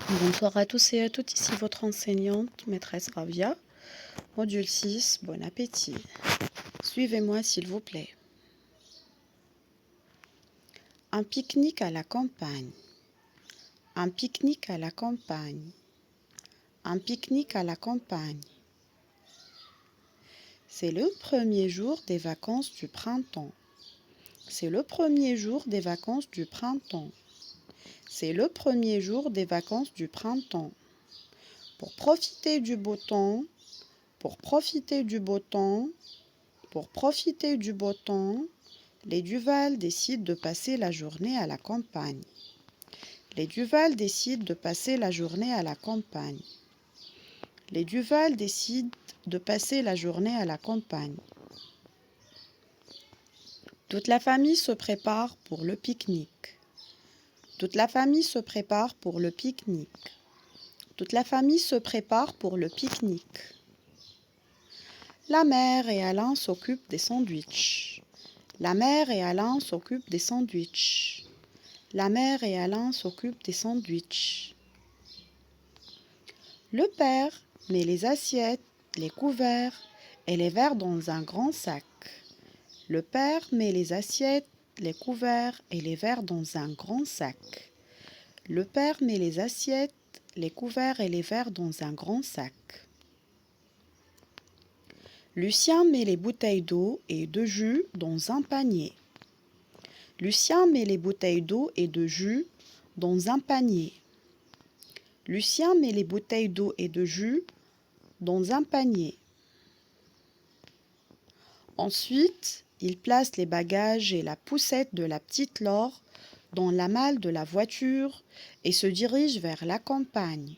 Bonsoir à tous et à toutes, ici votre enseignante, maîtresse Ravia, module 6, bon appétit. Suivez-moi s'il vous plaît. Un pique-nique à la campagne. Un pique-nique à la campagne. Un pique-nique à la campagne. C'est le premier jour des vacances du printemps. C'est le premier jour des vacances du printemps. C'est le premier jour des vacances du printemps. Pour profiter du beau temps, pour profiter du beau temps, pour profiter du beau temps, les Duval décident de passer la journée à la campagne. Les Duval décident de passer la journée à la campagne. Les Duval décident de passer la journée à la campagne. Toute la famille se prépare pour le pique-nique. Toute la famille se prépare pour le pique-nique. Toute la famille se prépare pour le pique-nique. La mère et Alain s'occupent des sandwichs. La mère et Alain s'occupent des sandwichs. La mère et Alain s'occupent des sandwichs. Le père met les assiettes, les couverts et les verres dans un grand sac. Le père met les assiettes, les couverts et les verres dans un grand sac. Le père met les assiettes, les couverts et les verres dans un grand sac. Lucien met les bouteilles d'eau et de jus dans un panier. Lucien met les bouteilles d'eau et de jus dans un panier. Lucien met les bouteilles d'eau et de jus dans un panier. Ensuite, il place les bagages et la poussette de la petite Laure dans la malle de la voiture et se dirige vers la campagne.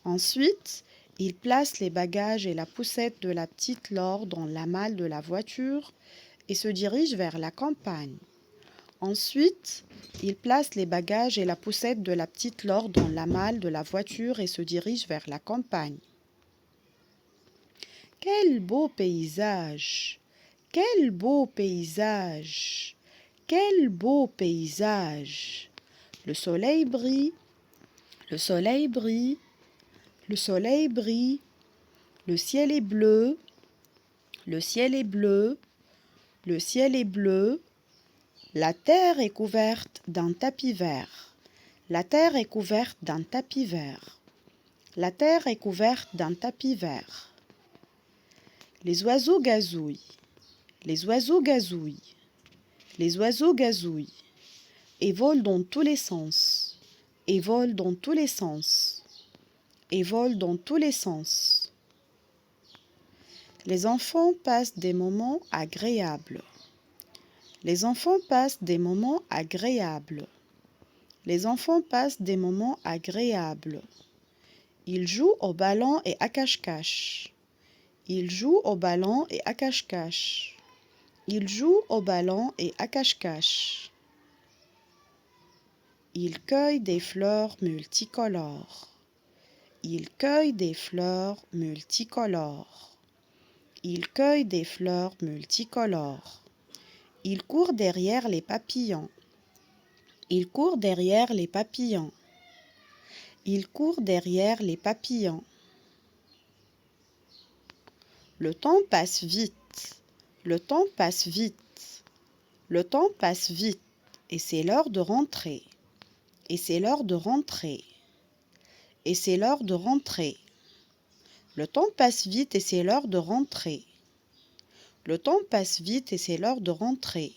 Ensuite, il place les bagages et la poussette de la petite Laure dans la malle de la voiture et se dirige vers la campagne. Ensuite, il place les bagages et la poussette de la petite Laure dans la malle de la voiture et se dirige vers la campagne. Quel beau paysage! Quel beau paysage! Quel beau paysage! Le soleil brille, le soleil brille, le soleil brille, le ciel est bleu, le ciel est bleu, le ciel est bleu, la terre est couverte d'un tapis vert. La terre est couverte d'un tapis vert. La terre est couverte d'un tapis vert. Les oiseaux gazouillent. Les oiseaux gazouillent. Les oiseaux gazouillent et volent dans tous les sens. Et volent dans tous les sens. Et volent dans tous les sens. Les enfants passent des moments agréables. Les enfants passent des moments agréables. Les enfants passent des moments agréables. Ils jouent au ballon et à cache-cache. Ils jouent au ballon et à cache-cache. Ils jouent au ballon et à cache-cache. Ils cueillent des fleurs multicolores. Ils cueillent des fleurs multicolores. Ils cueillent des fleurs multicolores. Ils courent derrière les papillons. Ils courent derrière les papillons. Ils courent derrière les papillons. Le temps passe vite. Le temps passe vite. Le temps passe vite. Et c'est l'heure de rentrer. Et c'est l'heure de rentrer. Et c'est l'heure de rentrer. Le temps passe vite et c'est l'heure de rentrer. Le temps passe vite et c'est l'heure de rentrer.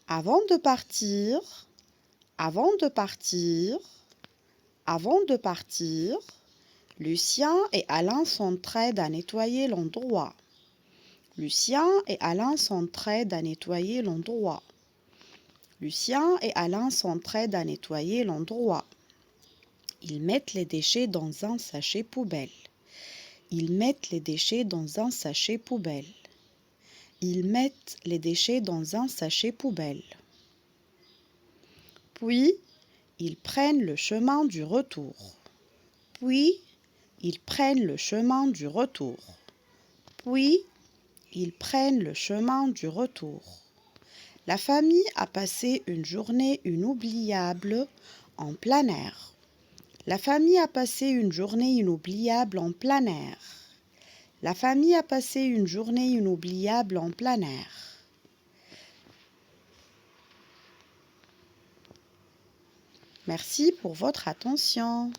Avant de partir, avant de partir, avant de partir, Lucien et Alain s'entraident à nettoyer l'endroit. Lucien et Alain s'entraident à nettoyer l'endroit. Lucien et Alain s'entraident à nettoyer l'endroit. Ils mettent les déchets dans un sachet poubelle. Ils mettent les déchets dans un sachet poubelle. Ils mettent les déchets dans un sachet poubelle. Puis, ils prennent le chemin du retour. Puis, ils prennent le chemin du retour. Puis, ils prennent le chemin du retour. La famille a passé une journée inoubliable en plein air. La famille a passé une journée inoubliable en plein air. La famille a passé une journée inoubliable en plein air. Merci pour votre attention.